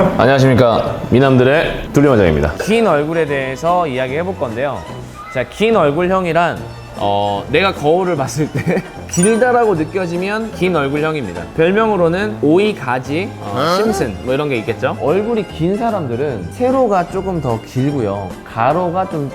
안녕하십니까, 미남들의 둘리만장입니다. 긴 얼굴에 대해서 이야기해 볼 건데요. 자, 긴 얼굴형이란 내가 거울을 봤을 때 길다라고 느껴지면 긴 얼굴형입니다. 별명으로는 오이 가지, 심슨 뭐 이런 게 있겠죠. 얼굴이 긴 사람들은 세로가 조금 더 길고요, 가로가 좀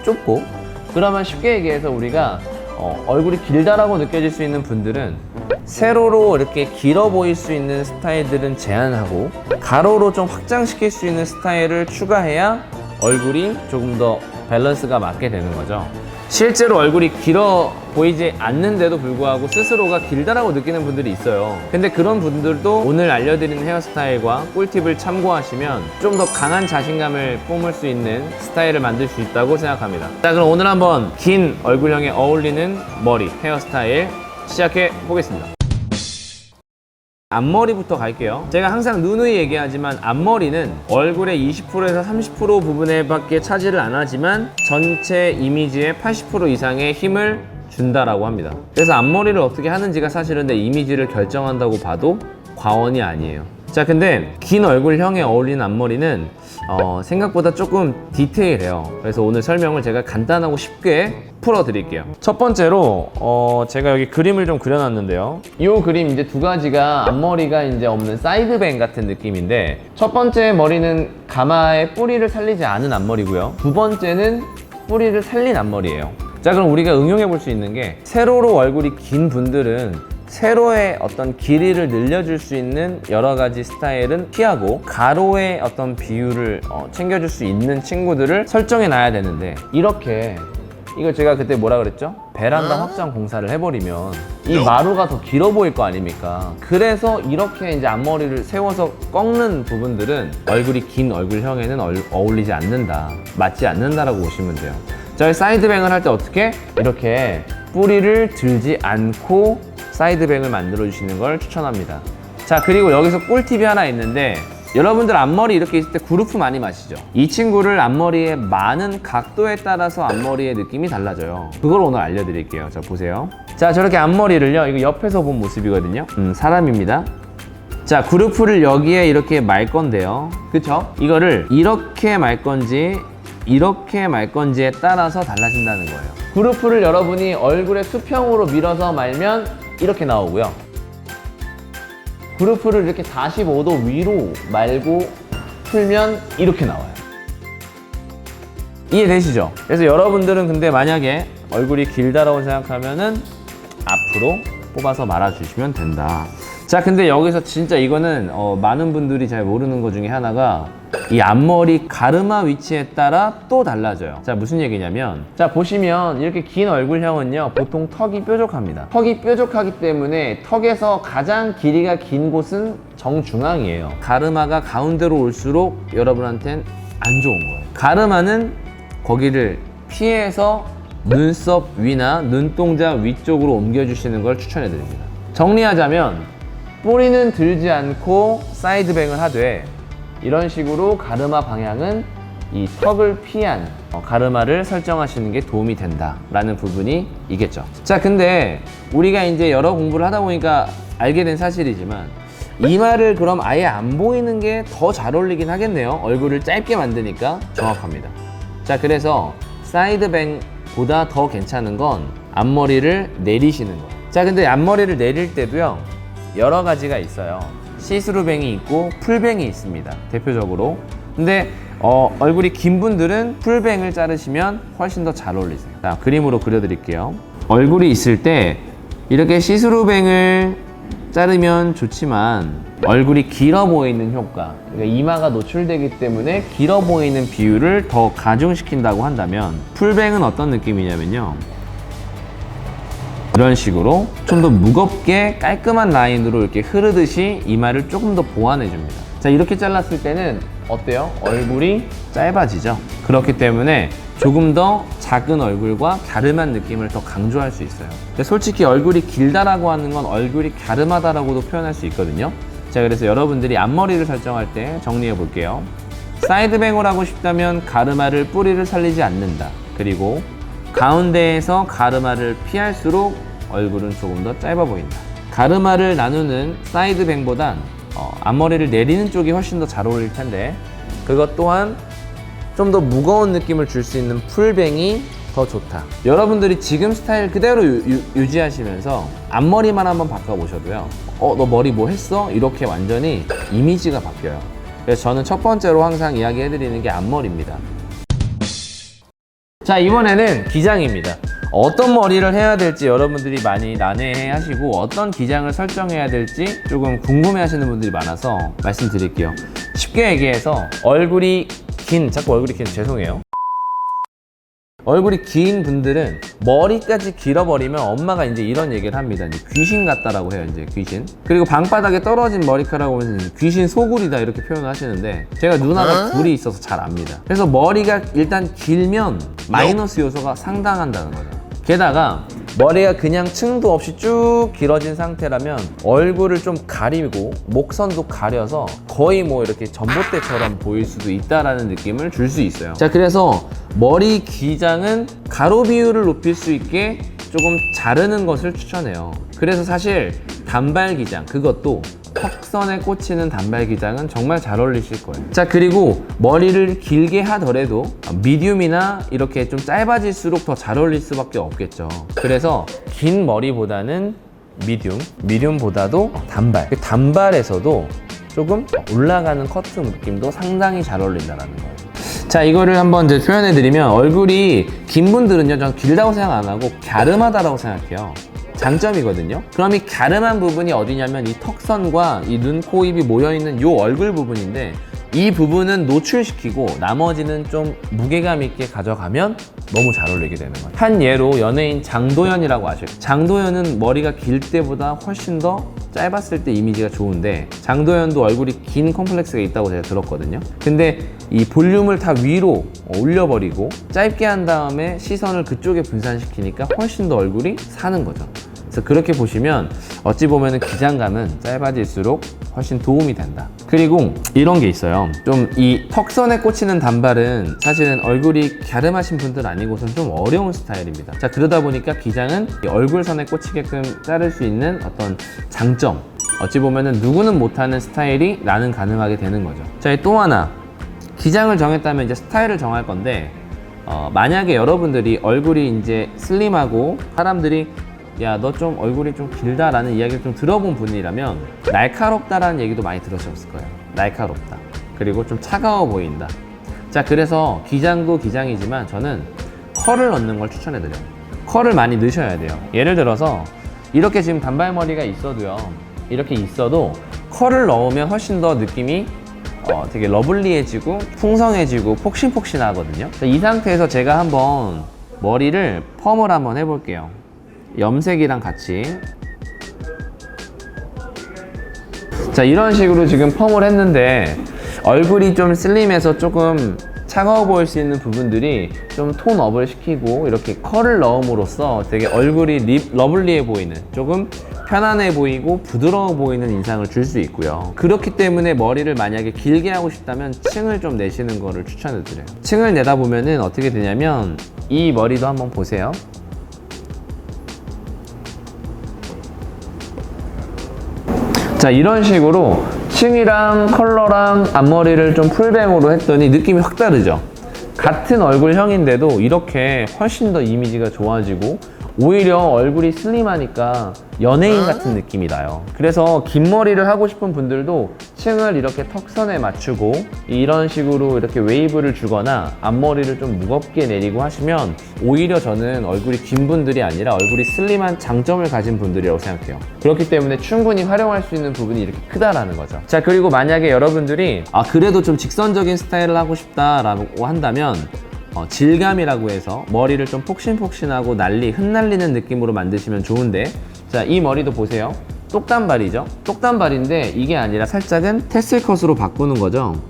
좁고, 그러면 쉽게 얘기해서 우리가 얼굴이 길다라고 느껴질 수 있는 분들은 세로로 이렇게 길어 보일 수 있는 스타일들은 제한하고, 가로로 좀 확장시킬 수 있는 스타일을 추가해야 얼굴이 조금 더 밸런스가 맞게 되는 거죠. 실제로 얼굴이 길어 보이지 않는데도 불구하고 스스로가 길다라고 느끼는 분들이 있어요. 근데 그런 분들도 오늘 알려드리는 헤어스타일과 꿀팁을 참고하시면 좀 더 강한 자신감을 뿜을 수 있는 스타일을 만들 수 있다고 생각합니다. 자, 그럼 오늘 한번 긴 얼굴형에 어울리는 머리, 헤어스타일 시작해 보겠습니다. 앞머리부터 갈게요. 제가 항상 누누이 얘기하지만 앞머리는 얼굴의 20%에서 30% 부분에 밖에 차지를 안 하지만 전체 이미지의 80% 이상의 힘을 준다라고 합니다. 그래서 앞머리를 어떻게 하는지가 사실은 내 이미지를 결정한다고 봐도 과언이 아니에요. 자, 근데 긴 얼굴형에 어울리는 앞머리는 생각보다 조금 디테일해요. 그래서 오늘 설명을 제가 간단하고 쉽게 풀어드릴게요. 첫 번째로 제가 여기 그림을 좀 그려놨는데요. 이 그림 이제 두 가지가 앞머리가 이제 없는 사이드뱅 같은 느낌인데, 첫 번째 머리는 가마의 뿌리를 살리지 않은 앞머리고요, 두 번째는 뿌리를 살린 앞머리예요. 자, 그럼 우리가 응용해 볼 수 있는 게, 세로로 얼굴이 긴 분들은 세로의 어떤 길이를 늘려줄 수 있는 여러 가지 스타일은 피하고, 가로의 어떤 비율을 챙겨줄 수 있는 친구들을 설정해 놔야 되는데, 이렇게 이거 제가 그때 뭐라 그랬죠? 베란다 확장 공사를 해버리면 이 마루가 더 길어 보일 거 아닙니까? 그래서 이렇게 이제 앞머리를 세워서 꺾는 부분들은 얼굴이 긴 얼굴형에는 어울리지 않는다, 맞지 않는다라고 보시면 돼요. 자, 사이드뱅을 할 때 어떻게? 이렇게 뿌리를 들지 않고 사이드뱅을 만들어 주시는 걸 추천합니다. 자, 그리고 여기서 꿀팁이 하나 있는데, 여러분들 앞머리 이렇게 있을 때 구루프 많이 마시죠? 이 친구를 앞머리의 많은 각도에 따라서 앞머리의 느낌이 달라져요. 그걸 오늘 알려드릴게요. 자, 보세요. 자, 저렇게 앞머리를요, 이거 옆에서 본 모습이거든요. 사람입니다. 자, 구루프를 여기에 이렇게 말 건데요, 그쵸? 이거를 이렇게 말 건지 이렇게 말 건지에 따라서 달라진다는 거예요. 구루프를 여러분이 얼굴에 수평으로 밀어서 말면 이렇게 나오고요, 구루프를 이렇게 45도 위로 말고 풀면 이렇게 나와요. 이해되시죠? 그래서 여러분들은 근데 만약에 얼굴이 길다라고 생각하면은 앞으로 뽑아서 말아주시면 된다. 자, 근데 여기서 진짜 이거는 많은 분들이 잘 모르는 것 중에 하나가, 이 앞머리 가르마 위치에 따라 또 달라져요. 자, 무슨 얘기냐면, 자, 보시면 이렇게 긴 얼굴형은요, 보통 턱이 뾰족합니다. 턱이 뾰족하기 때문에 턱에서 가장 길이가 긴 곳은 정중앙이에요. 가르마가 가운데로 올수록 여러분한텐 안 좋은 거예요. 가르마는 거기를 피해서 눈썹 위나 눈동자 위쪽으로 옮겨주시는 걸 추천해 드립니다. 정리하자면, 뿌리는 들지 않고 사이드뱅을 하되, 이런 식으로 가르마 방향은 이 턱을 피한 가르마를 설정하시는 게 도움이 된다라는 부분이 있겠죠. 자, 근데 우리가 이제 여러 공부를 하다 보니까 알게 된 사실이지만, 이마를 그럼 아예 안 보이는 게 더 잘 어울리긴 하겠네요. 얼굴을 짧게 만드니까. 정확합니다. 자, 그래서 사이드뱅보다 더 괜찮은 건 앞머리를 내리시는 거예요. 자, 근데 앞머리를 내릴 때도요, 여러 가지가 있어요. 시스루뱅이 있고 풀뱅이 있습니다, 대표적으로. 근데 얼굴이 긴 분들은 풀뱅을 자르시면 훨씬 더 잘 어울리세요. 자, 그림으로 그려드릴게요. 얼굴이 있을 때 이렇게 시스루뱅을 자르면 좋지만, 얼굴이 길어 보이는 효과, 그러니까 이마가 노출되기 때문에 길어 보이는 비율을 더 가중시킨다고 한다면, 풀뱅은 어떤 느낌이냐면요, 이런 식으로 좀 더 무겁게 깔끔한 라인으로 이렇게 흐르듯이 이마를 조금 더 보완해 줍니다. 자, 이렇게 잘랐을 때는 어때요? 얼굴이 짧아지죠? 그렇기 때문에 조금 더 작은 얼굴과 갸름한 느낌을 더 강조할 수 있어요. 근데 솔직히 얼굴이 길다라고 하는 건 얼굴이 갸름하다라고도 표현할 수 있거든요. 자, 그래서 여러분들이 앞머리를 설정할 때 정리해 볼게요. 사이드뱅을 하고 싶다면 가르마를 뿌리를 살리지 않는다. 그리고 가운데에서 가르마를 피할수록 얼굴은 조금 더 짧아 보인다. 가르마를 나누는 사이드뱅보단 앞머리를 내리는 쪽이 훨씬 더 잘 어울릴 텐데, 그것 또한 좀 더 무거운 느낌을 줄 수 있는 풀뱅이 더 좋다. 여러분들이 지금 스타일 그대로 유지하시면서 앞머리만 한번 바꿔보셔도요, 너 머리 뭐 했어? 이렇게 완전히 이미지가 바뀌어요. 그래서 저는 첫 번째로 항상 이야기해드리는 게 앞머리입니다. 자, 이번에는 기장입니다. 어떤 머리를 해야 될지 여러분들이 많이 난해해 하시고, 어떤 기장을 설정해야 될지 조금 궁금해 하시는 분들이 많아서 말씀드릴게요. 쉽게 얘기해서 자꾸 얼굴이 긴, 죄송해요. 얼굴이 긴 분들은 머리까지 길어버리면 엄마가 이제 이런 얘기를 합니다. 이제 귀신 같다라고 해요, 이제 귀신. 그리고 방바닥에 떨어진 머리카락 보면 귀신 소굴이다 이렇게 표현을 하시는데, 제가 누나가 둘이 있어서 잘 압니다. 그래서 머리가 일단 길면 마이너스 요소가 상당한다는 거죠. 게다가 머리가 그냥 층도 없이 쭉 길어진 상태라면 얼굴을 좀 가리고 목선도 가려서 거의 뭐 이렇게 전봇대처럼 보일 수도 있다라는 느낌을 줄 수 있어요. 자, 그래서 머리 기장은 가로 비율을 높일 수 있게 조금 자르는 것을 추천해요. 그래서 사실 단발 기장, 그것도 턱선에 꽂히는 단발 기장은 정말 잘 어울리실 거예요. 자, 그리고 머리를 길게 하더라도 미디움이나 이렇게 좀 짧아질수록 더 잘 어울릴 수밖에 없겠죠. 그래서 긴 머리보다는 미디움보다도 단발. 그 단발에서도 조금 올라가는 커트 느낌도 상당히 잘 어울린다는 거예요. 자, 이거를 한번 이제 표현해드리면, 얼굴이 긴 분들은요, 전 길다고 생각 안 하고 갸름하다라고 생각해요. 장점이거든요. 그럼 이 갸름한 부분이 어디냐면 이 턱선과 이 눈, 코, 입이 모여있는 이 얼굴 부분인데, 이 부분은 노출시키고 나머지는 좀 무게감 있게 가져가면 너무 잘 어울리게 되는 거예요. 한 예로 연예인 장도연이라고 아시죠? 장도연은 머리가 길 때보다 훨씬 더 짧았을 때 이미지가 좋은데, 장도연도 얼굴이 긴 컴플렉스가 있다고 제가 들었거든요. 근데 이 볼륨을 다 위로 올려버리고 짧게 한 다음에 시선을 그쪽에 분산시키니까 훨씬 더 얼굴이 사는 거죠. 그래서 그렇게 보시면 어찌 보면 기장감은 짧아질수록 훨씬 도움이 된다. 그리고 이런 게 있어요. 좀 이 턱선에 꽂히는 단발은 사실은 얼굴이 갸름하신 분들 아니고선 좀 어려운 스타일입니다. 자, 그러다 보니까 기장은 이 얼굴선에 꽂히게끔 자를 수 있는 어떤 장점, 어찌 보면은 누구는 못하는 스타일이 나는 가능하게 되는 거죠. 자, 또 하나, 기장을 정했다면 이제 스타일을 정할 건데, 만약에 여러분들이 얼굴이 이제 슬림하고 사람들이 야, 너 좀 얼굴이 좀 길다라는 이야기를 좀 들어본 분이라면 날카롭다라는 얘기도 많이 들으셨을 거예요. 날카롭다. 그리고 좀 차가워 보인다. 자, 그래서 기장도 기장이지만 저는 컬을 넣는 걸 추천해드려요. 컬을 많이 넣으셔야 돼요. 예를 들어서 이렇게 지금 단발머리가 있어도요, 이렇게 있어도 컬을 넣으면 훨씬 더 느낌이 되게 러블리해지고 풍성해지고 폭신폭신하거든요. 이 상태에서 제가 한번 머리를 펌을 한번 해볼게요. 염색이랑 같이. 자, 이런 식으로 지금 펌을 했는데 얼굴이 좀 슬림해서 조금 차가워 보일 수 있는 부분들이 좀 톤업을 시키고 이렇게 컬을 넣음으로써 되게 얼굴이 러블리해 보이는, 조금 편안해 보이고 부드러워 보이는 인상을 줄 수 있고요. 그렇기 때문에 머리를 만약에 길게 하고 싶다면 층을 좀 내시는 거를 추천해 드려요. 층을 내다 보면은 어떻게 되냐면, 이 머리도 한번 보세요. 자, 이런 식으로 층이랑 컬러랑 앞머리를 좀 풀뱅으로 했더니 느낌이 확 다르죠? 같은 얼굴형인데도 이렇게 훨씬 더 이미지가 좋아지고 오히려 얼굴이 슬림하니까 연예인 같은 느낌이 나요. 그래서 긴 머리를 하고 싶은 분들도 층을 이렇게 턱선에 맞추고 이런 식으로 이렇게 웨이브를 주거나 앞머리를 좀 무겁게 내리고 하시면 오히려 저는 얼굴이 긴 분들이 아니라 얼굴이 슬림한 장점을 가진 분들이라고 생각해요. 그렇기 때문에 충분히 활용할 수 있는 부분이 이렇게 크다라는 거죠. 자, 그리고 만약에 여러분들이 그래도 좀 직선적인 스타일을 하고 싶다라고 한다면 질감이라고 해서 머리를 좀 폭신폭신하고 흩날리는 느낌으로 만드시면 좋은데, 자, 이 머리도 보세요. 똑단발이죠? 똑단발인데 이게 아니라 살짝은 테슬컷으로 바꾸는 거죠.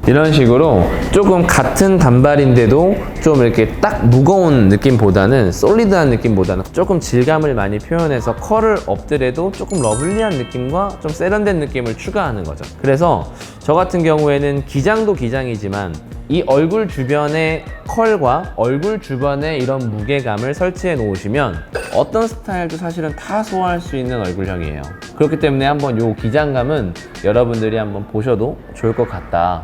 이런 식으로 조금 같은 단발인데도 좀 이렇게 딱 무거운 느낌보다는 솔리드한 느낌보다는 조금 질감을 많이 표현해서 컬을 없더라도 조금 러블리한 느낌과 좀 세련된 느낌을 추가하는 거죠. 그래서 저 같은 경우에는 기장도 기장이지만 이 얼굴 주변의 컬과 얼굴 주변에 이런 무게감을 설치해 놓으시면 어떤 스타일도 사실은 다 소화할 수 있는 얼굴형이에요. 그렇기 때문에 한번 이 기장감은 여러분들이 한번 보셔도 좋을 것 같다.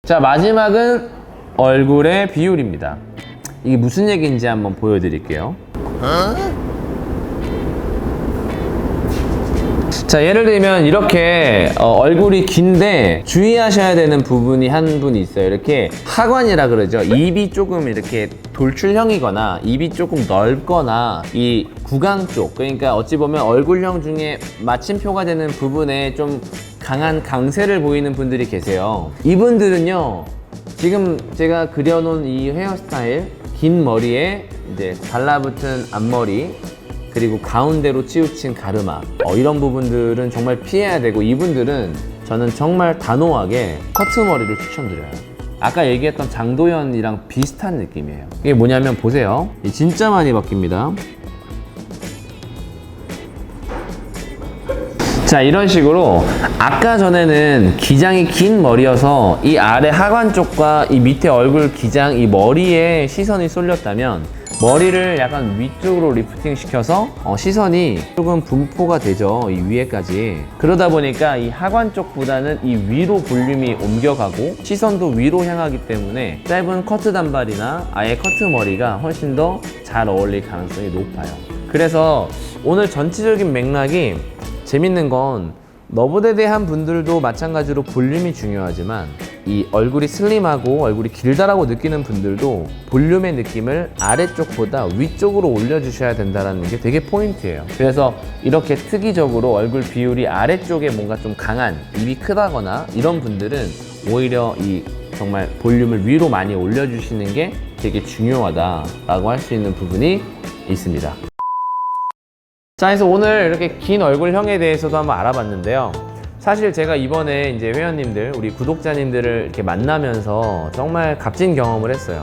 자, 마지막은 얼굴의 비율입니다. 이게 무슨 얘기인지 한번 보여드릴게요. 자, 예를 들면 이렇게 얼굴이 긴데 주의하셔야 되는 부분이 한 분이 있어요. 이렇게 하관이라 그러죠. 입이 조금 이렇게 돌출형이거나 입이 조금 넓거나 이 구강 쪽, 그러니까 어찌 보면 얼굴형 중에 마침표가 되는 부분에 좀 강한 강세를 보이는 분들이 계세요. 이분들은요, 지금 제가 그려놓은 이 헤어스타일, 긴 머리에 이제 달라붙은 앞머리, 그리고 가운데로 치우친 가르마, 이런 부분들은 정말 피해야 되고, 이분들은 저는 정말 단호하게 커트머리를 추천드려요. 아까 얘기했던 장도연이랑 비슷한 느낌이에요. 이게 뭐냐면 보세요. 진짜 많이 바뀝니다. 자, 이런 식으로 아까 전에는 기장이 긴 머리여서 이 아래 하관 쪽과 이 밑에 얼굴 기장, 이 머리에 시선이 쏠렸다면 머리를 약간 위쪽으로 리프팅 시켜서 시선이 조금 분포가 되죠. 이 위에까지. 그러다 보니까 이 하관 쪽보다는 이 위로 볼륨이 옮겨가고 시선도 위로 향하기 때문에 짧은 커트 단발이나 아예 커트 머리가 훨씬 더 잘 어울릴 가능성이 높아요. 그래서 오늘 전체적인 맥락이 재밌는 건 너보대대한 분들도 마찬가지로 볼륨이 중요하지만 이 얼굴이 슬림하고 얼굴이 길다라고 느끼는 분들도 볼륨의 느낌을 아래쪽보다 위쪽으로 올려주셔야 된다는 게 되게 포인트예요. 그래서 이렇게 특이적으로 얼굴 비율이 아래쪽에 뭔가 좀 강한, 입이 크다거나 이런 분들은 오히려 이 정말 볼륨을 위로 많이 올려주시는 게 되게 중요하다라고 할 수 있는 부분이 있습니다. 자, 그래서 오늘 이렇게 긴 얼굴형에 대해서도 한번 알아봤는데요. 사실 제가 이번에 이제 회원님들, 우리 구독자님들을 이렇게 만나면서 정말 값진 경험을 했어요.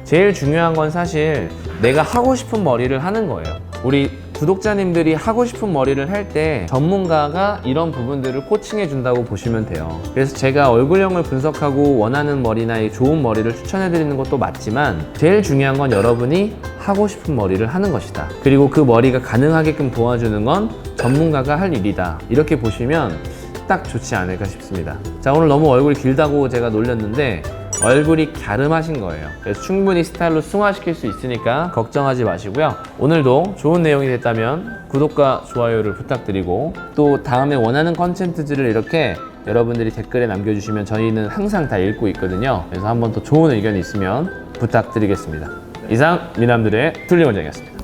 제일 중요한 건 사실 내가 하고 싶은 머리를 하는 거예요. 우리 구독자님들이 하고 싶은 머리를 할 때 전문가가 이런 부분들을 코칭해 준다고 보시면 돼요. 그래서 제가 얼굴형을 분석하고 원하는 머리나 이 좋은 머리를 추천해 드리는 것도 맞지만 제일 중요한 건 여러분이 하고 싶은 머리를 하는 것이다. 그리고 그 머리가 가능하게끔 도와주는 건 전문가가 할 일이다. 이렇게 보시면 딱 좋지 않을까 싶습니다. 자, 오늘 너무 얼굴이 길다고 제가 놀렸는데 얼굴이 갸름하신 거예요. 그래서 충분히 스타일로 승화시킬 수 있으니까 걱정하지 마시고요. 오늘도 좋은 내용이 됐다면 구독과 좋아요를 부탁드리고 또 다음에 원하는 컨텐츠들을 이렇게 여러분들이 댓글에 남겨주시면 저희는 항상 다 읽고 있거든요. 그래서 한번 더 좋은 의견이 있으면 부탁드리겠습니다. 이상 미남들의 툴링원장이었습니다.